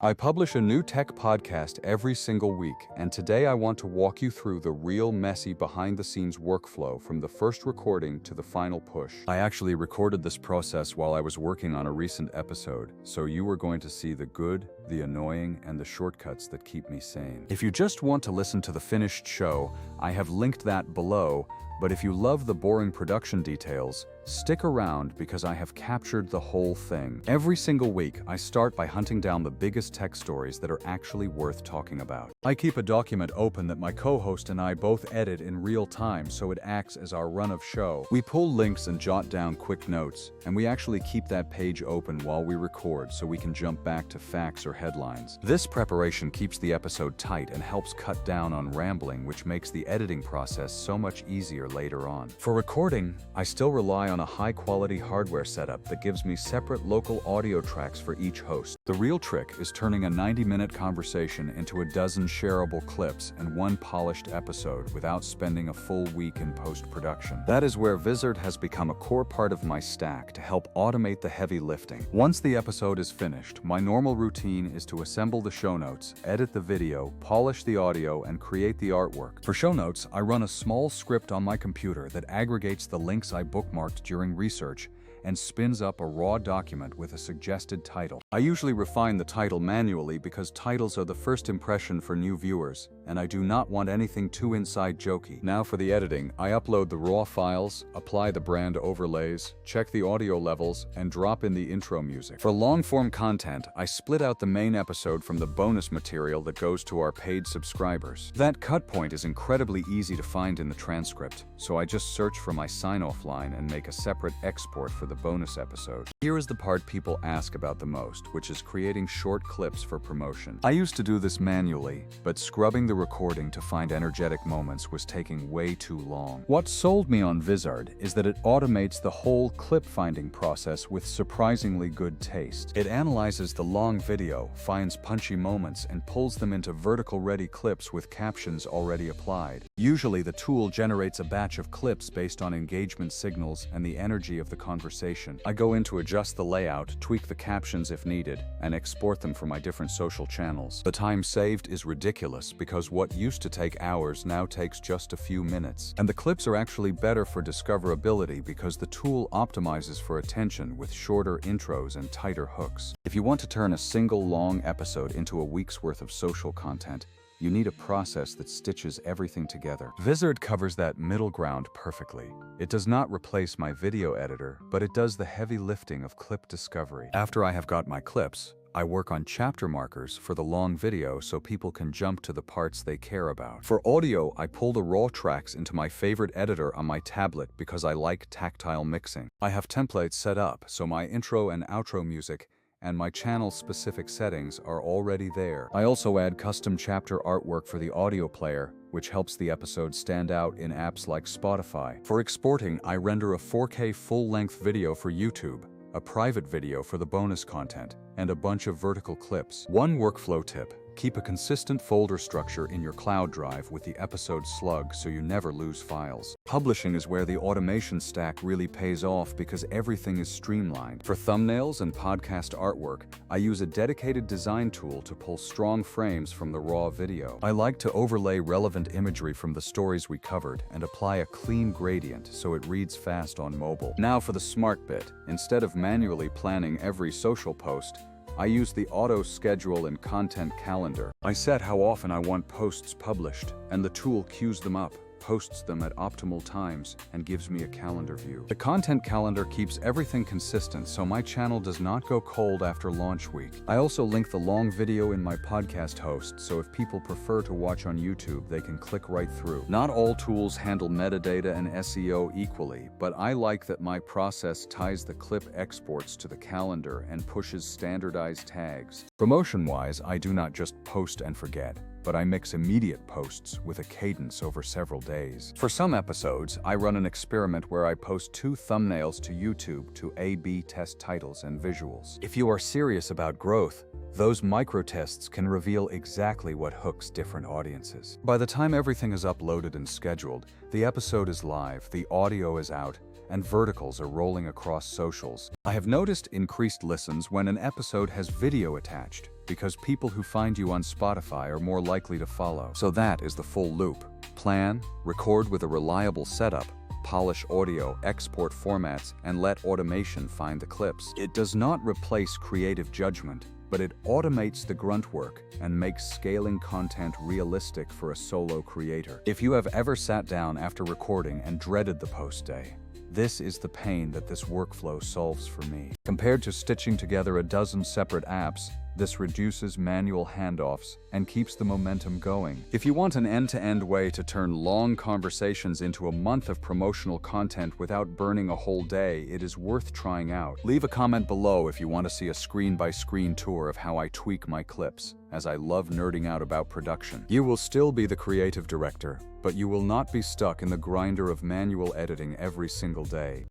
I publish a new tech podcast every single week, and today I want to walk you through the real messy behind-the-scenes workflow from the first recording to the final push. I actually recorded this process while I was working on a recent episode, so you are going to see the good, the annoying, and the shortcuts that keep me sane. If you just want to listen to the finished show, I have linked that below, but if you love the boring production details, stick around because I have captured the whole thing. Every single week, I start by hunting down the biggest tech stories that are actually worth talking about. I keep a document open that my co-host and I both edit in real time, so it acts as our run of show. We pull links and jot down quick notes, and we actually keep that page open while we record so we can jump back to facts or headlines. This preparation keeps the episode tight and helps cut down on rambling, which makes the editing process so much easier later on. For recording, I still rely on a high-quality hardware setup that gives me separate local audio tracks for each host. The real trick is turning a 90-minute conversation into a dozen shareable clips and one polished episode without spending a full week in post-production. That is where Vizard has become a core part of my stack to help automate the heavy lifting. Once the episode is finished, my normal routine is to assemble the show notes, edit the video, polish the audio, and create the artwork. For show notes, I run a small script on my computer that aggregates the links I bookmarked during research and spins up a raw document with a suggested title. I usually refine the title manually because titles are the first impression for new viewers, and I do not want anything too inside-jokey. Now for the editing, I upload the raw files, apply the brand overlays, check the audio levels, and drop in the intro music. For long-form content, I split out the main episode from the bonus material that goes to our paid subscribers. That cut point is incredibly easy to find in the transcript, so I just search for my sign-off line and make a separate export for the bonus episode. Here is the part people ask about the most, which is creating short clips for promotion. I used to do this manually, but scrubbing the recording to find energetic moments was taking way too long. What sold me on Vizard is that it automates the whole clip finding process with surprisingly good taste. It analyzes the long video, finds punchy moments, and pulls them into vertical-ready clips with captions already applied. Usually the tool generates a batch of clips based on engagement signals and the energy of the conversation. I go in to adjust the layout, tweak the captions if needed, and export them for my different social channels. The time saved is ridiculous because what used to take hours now takes just a few minutes. And the clips are actually better for discoverability because the tool optimizes for attention with shorter intros and tighter hooks. If you want to turn a single long episode into a week's worth of social content, you need a process that stitches everything together. Vizard covers that middle ground perfectly. It does not replace my video editor, but it does the heavy lifting of clip discovery. After I have got my clips, I work on chapter markers for the long video so people can jump to the parts they care about. For audio, I pull the raw tracks into my favorite editor on my tablet because I like tactile mixing. I have templates set up so my intro and outro music and my channel-specific settings are already there. I also add custom chapter artwork for the audio player, which helps the episode stand out in apps like Spotify. For exporting, I render a 4K full-length video for YouTube, a private video for the bonus content, and a bunch of vertical clips. One workflow tip: keep a consistent folder structure in your cloud drive with the episode slug so you never lose files. Publishing is where the automation stack really pays off because everything is streamlined. For thumbnails and podcast artwork, I use a dedicated design tool to pull strong frames from the raw video. I like to overlay relevant imagery from the stories we covered and apply a clean gradient so it reads fast on mobile. Now for the smart bit. Instead of manually planning every social post, I use the auto schedule and content calendar. I set how often I want posts published, and the tool queues them up, posts them at optimal times, and gives me a calendar view. The content calendar keeps everything consistent so my channel does not go cold after launch week. I also link the long video in my podcast host so if people prefer to watch on YouTube, they can click right through. Not all tools handle metadata and SEO equally, but I like that my process ties the clip exports to the calendar and pushes standardized tags. Promotion-wise, I do not just post and forget, but I mix immediate posts with a cadence over several days. For some episodes, I run an experiment where I post 2 thumbnails to YouTube to A/B test titles and visuals. If you are serious about growth, those micro-tests can reveal exactly what hooks different audiences. By the time everything is uploaded and scheduled, the episode is live, the audio is out, and verticals are rolling across socials. I have noticed increased listens when an episode has video attached. because people who find you on Spotify are more likely to follow. So that is the full loop. Plan, record with a reliable setup, polish audio, export formats, and let automation find the clips. It does not replace creative judgment, but it automates the grunt work and makes scaling content realistic for a solo creator. If you have ever sat down after recording and dreaded the post day, this is the pain that this workflow solves for me. Compared to stitching together a dozen separate apps, this reduces manual handoffs and keeps the momentum going. If you want an end-to-end way to turn long conversations into a month of promotional content without burning a whole day, it is worth trying out. Leave a comment below if you want to see a screen-by-screen tour of how I tweak my clips, as I love nerding out about production. You will still be the creative director, but you will not be stuck in the grinder of manual editing every single day.